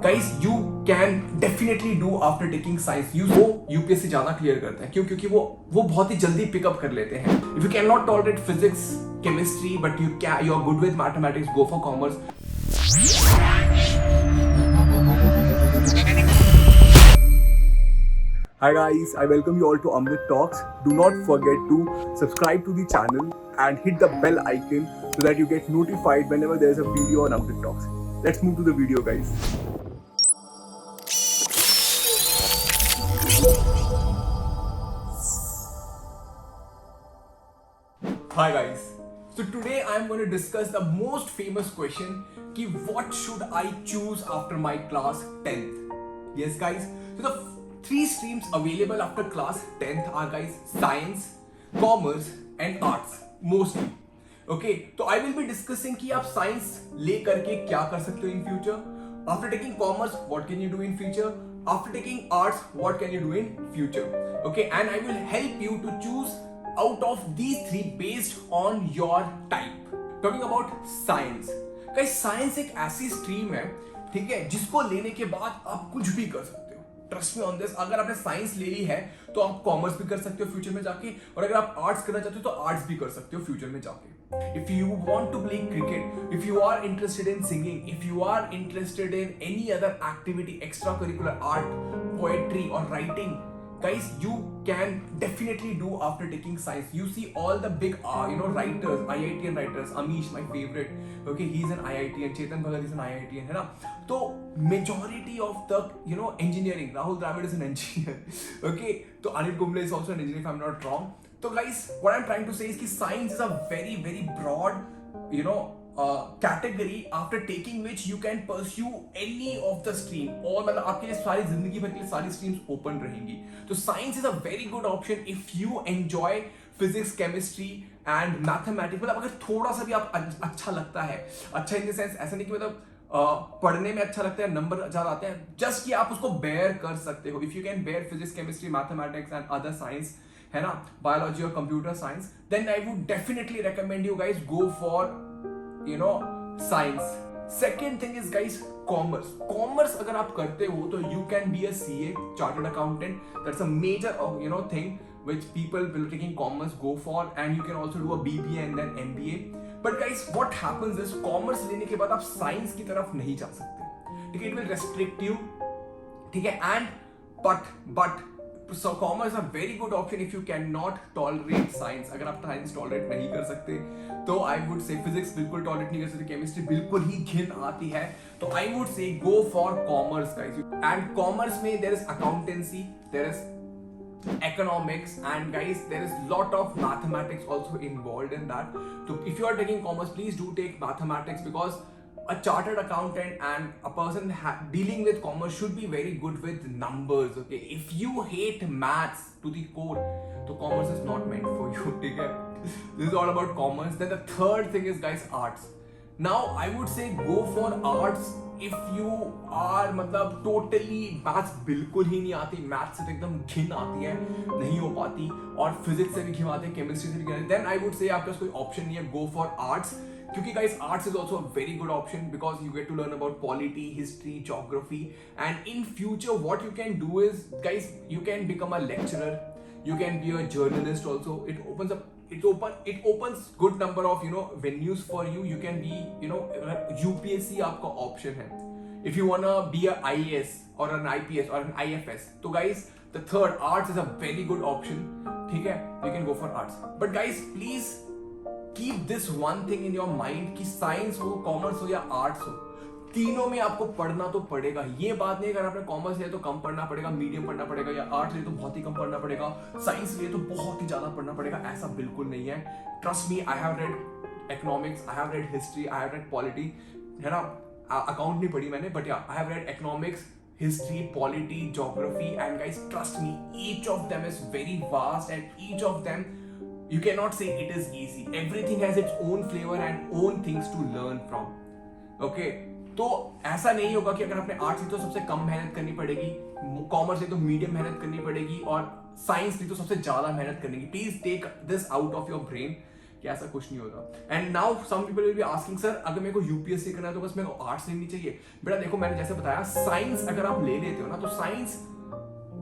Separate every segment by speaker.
Speaker 1: Guys you can definitely do after taking science. वो UPSC ज्यादा clear करते हैं क्योंकि वो बहुत ही जल्दी पिकअप कर लेते हैं। If you can not tolerate physics chemistry but you are good with mathematics, go for commerce.
Speaker 2: Hi guys, I welcome you all to Amrit Talks. Do not forget to subscribe to the channel and hit the bell icon so that you get notified whenever there is a video on Amrit Talks. Let's move to the video, guys.
Speaker 1: Hi guys. So today I am going to discuss the most famous question कि what should I choose after my class 10th? Yes guys. So the three streams available after class 10th are guys science, commerce and arts mostly. Okay, तो I will be discussing कि आप science ले करके क्या कर सकते हो in future. After taking commerce, what can you do in future? After taking arts, what can you do in future? Okay, and I will help you to choose out of these three based on your type. Talking about science. Guys, science एक ऐसी stream है, ठीक है, जिसको लेने के बाद आप कुछ भी कर सकते हो। Trust me on this. अगर आपने साइंस ले ली है तो आप कॉमर्स भी कर सकते हो फ्यूचर में जाके, और अगर आप आर्ट्स करना चाहते हो तो आर्ट्स भी कर सकते हो फ्यूचर में जाके। If you want to play cricket, if you are interested in singing, if you are interested in any other activity, extra curricular art, poetry और writing, guys, you can definitely do after taking science. You see all the big writers, IITian writers. Amish, my favorite, okay, he's an IITian. Chetan Bhagat is an IITian, है ना? तो majority of the engineering, Rahul Dravid is an engineer, okay, तो Anil Kumble is also an engineer if I'm not wrong. So guys, what I'm trying to say is कि science is a very very broad category after taking which you can pursue any of the stream, और मतलब आपके लिए सारी जिंदगी भर के लिए सारी स्ट्रीम्स ओपन रहेंगी। तो science is a very good option if you enjoy physics, chemistry and mathematics. मतलब अगर थोड़ा सा भी आप अच्छा लगता है, अच्छा इन द सेंस ऐसा नहीं कि मतलब पढ़ने में अच्छा लगता है, नंबर ज्यादा आते हैं, जस्ट कि आप उसको बेयर कर सकते हो। If you can bear physics, chemistry, mathematics and other science, है ना, बायोलॉजी और computer science, then I would definitely recommend you guys go for science. Second thing is guys commerce. Commerce अगर आप करते हो तो you can be a CA, chartered accountant. That's a major thing which people will taking commerce go for, and you can also do a BBA and then MBA. But guys what happens is commerce लेने के बाद आप science की तरफ नहीं जा सकते, ठीक है, it will restrict you, ठीक है, and but so commerce is a very good option if you cannot tolerate science. अगर आप साइंस टॉलरेट नहीं कर सकते तो I would say फिजिक्स बिल्कुल टॉलरेट नहीं कर सकते, केमिस्ट्री बिल्कुल ही घिन आती है, तो I would say go for commerce guys. And commerce में there is accountancy, there is economics, and guys there is lot of mathematics also involved in that. So if you are taking commerce, please do take mathematics, because a chartered accountant and a person dealing with commerce should be very good with numbers. Okay, if you hate maths to the core, so commerce is not meant for you. Okay, this is all about commerce. Then the third thing is guys arts. Now I would say go for arts if you are मतलब totally maths बिल्कुल ही नहीं आती, maths से तो एकदम घिन आती है, नहीं हो पाती, और फिजिक्स से भी घिन आती है, केमिस्ट्री से भी घिन आती है, then I would say आपके पास कोई ऑप्शन नहीं है, go for arts. क्योंकि guys arts is also a very good option because you get to learn about polity, history, geography, and in future what you can do is guys you can become a lecturer, you can be a journalist also. It opens good number of venues for you. You can be UPSC आपका option है if you wanna be a IAS or an IPS or an IFS. तो guys the third, arts is a very good option, ठीक है, you can go for arts. But guys please keep this one thing in your mind कि science हो, commerce हो या arts हो, तीनों में आपको पढ़ना तो पड़ेगा। ये बात नहीं अगर आपने कॉमर्स लिया तो कम पढ़ना पड़ेगा, मीडियम पढ़ना पड़ेगा, या आर्ट्स लिए तो बहुत ही कम पढ़ना पड़ेगा, साइंस लिए तो बहुत ही ज्यादा पढ़ना पड़ेगा, ऐसा बिल्कुल नहीं है। Trust me, I have read economics, I have read history, I have read polity, है ना, अकाउंट नहीं पढ़ी मैंने, but I have read economics, history, polity, geography, and guys trust me, each of them is very vast, and each of them you cannot say it is easy. Everything has its own flavor and own things to learn from. Okay, तो ऐसा नहीं होगा कि अगर आपने arts ली तो सबसे कम मेहनत करनी पड़ेगी, कॉमर्स ली तो मीडियम मेहनत करनी पड़ेगी, और साइंस ली तो सबसे ज्यादा मेहनत करनी। Please take this out of your brain कि ऐसा कुछ नहीं होता। And now some people will be asking sir अगर मेरे को यूपीएससी करना है तो बस मेरे को आर्ट्स लेनी चाहिए। बेटा देखो मैंने जैसे बताया साइंस अगर आप ले लेते हो ना तो science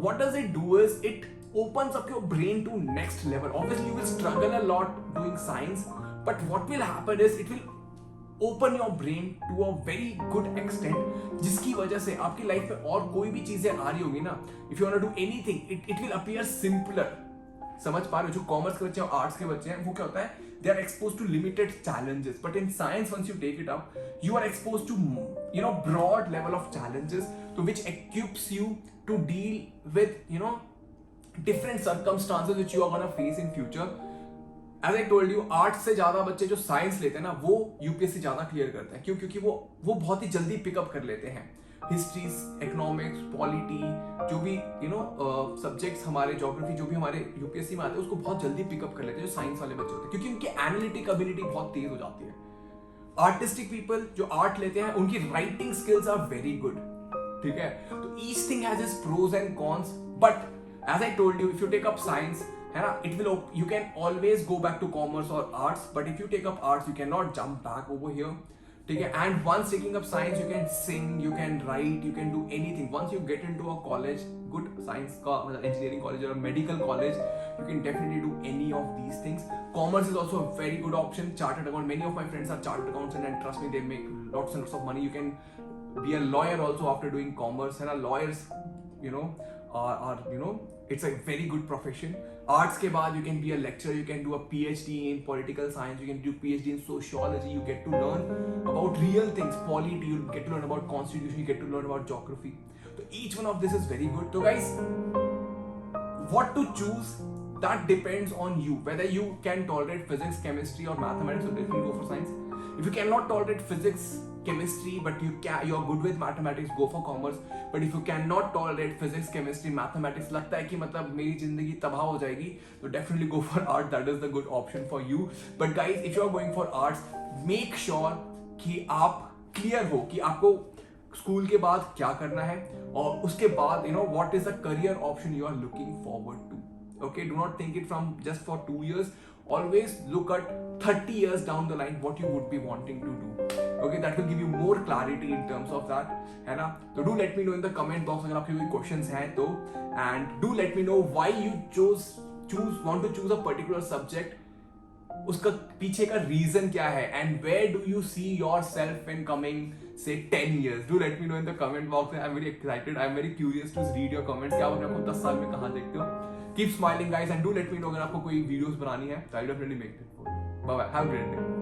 Speaker 1: what does it do is it opens up your brain to next level. Obviously you will struggle a lot doing science, but what will happen is it will open your brain to a very good extent जिसकी वजह से आपकी life में और कोई भी चीजें आ रही होगी ना, if you want to do anything it will appear simpler। समझ पा रहे हो? जो कॉमर्स के बच्चे हैं और आर्ट्स के बच्चे हैं वो क्या होता है, they are exposed to limited challenges, but in science once you take it up you are exposed to broad level of challenges to which equips you to deal with different circumstances which you are going to face in future। As I told you, arts से ज्यादा बच्चे जो science लेते हैं ना वो UPSC ज्यादा clear करते हैं। क्यों? क्योंकि वो बहुत ही जल्दी पिकअप कर लेते हैं हिस्ट्री, इकोनॉमिक्स, पॉलिटी, जो भी सब्जेक्ट्स हमारे, ज्योग्राफी जो भी हमारे यूपीएससी में आते हैं उसको बहुत जल्दी पिकअप कर लेते हैं जो साइंस वाले बच्चे होते हैं, क्योंकि उनकी एनालिटिक एबिलिटी बहुत तेज हो जाती है। आर्टिस्टिक पीपल जो आर्ट लेते हैं उनकी writing skills are very good, ठीक है? तो each thing has its pros and cons, but as I told you if you take up science है ना, it will you can always go back to commerce और arts, but if you take up arts you can not jump back over here, ठीक है? And once taking up science you can sing, you can write, you can do anything. Once you get into a college, good science का मतलब engineering college और medical college, you can definitely do any of these things. Commerce is also a very good option. Chartered account, many of my friends are chartered accountants and trust me they make lots and lots of money. You can be a lawyer also after doing commerce, and lawyers are it's a very good profession. Arts के बाद you can be a lecturer, you can do a PhD in political science, you can do PhD in sociology, you get to learn about real things, polity, you get to learn about constitution, you get to learn about geography. So each one of this is very good. So guys, what to choose, that depends on you, whether you can tolerate physics, chemistry or mathematics, so definitely go for science. If you cannot tolerate physics, chemistry, but you're good with mathematics, go for commerce. But if you cannot tolerate physics, chemistry, mathematics, लगता है कि मतलब मेरी जिंदगी तबाह हो जाएगी, तो definitely go for art. That is the good option for you. But guys, if you are going for arts, make sure कि आप clear हो कि आपको स्कूल के बाद क्या करना है और उसके बाद what is the career option you are looking forward to. Okay, do not think it from just for 2 years. Always look at 30 years down the line what you would be wanting to do. Okay, that will give you more clarity in terms of that, है ना? तो do let me know in the comment box अगर आपके कोई questions हैं तो, and do let me know why you want to choose a particular subject. उसका पीछे का रीजन क्या है, and where do you see yourself in coming say 10 years. Do let me know in the comment box. I'm very excited, I'm very curious to read your comments. क्या आप अपने 10 साल में कहाँ देखते हो? Keep smiling guys and do let me know अगर आपको कोई वीडियोस बनानी है तो I'll definitely make it for you. Bye bye, have a great day.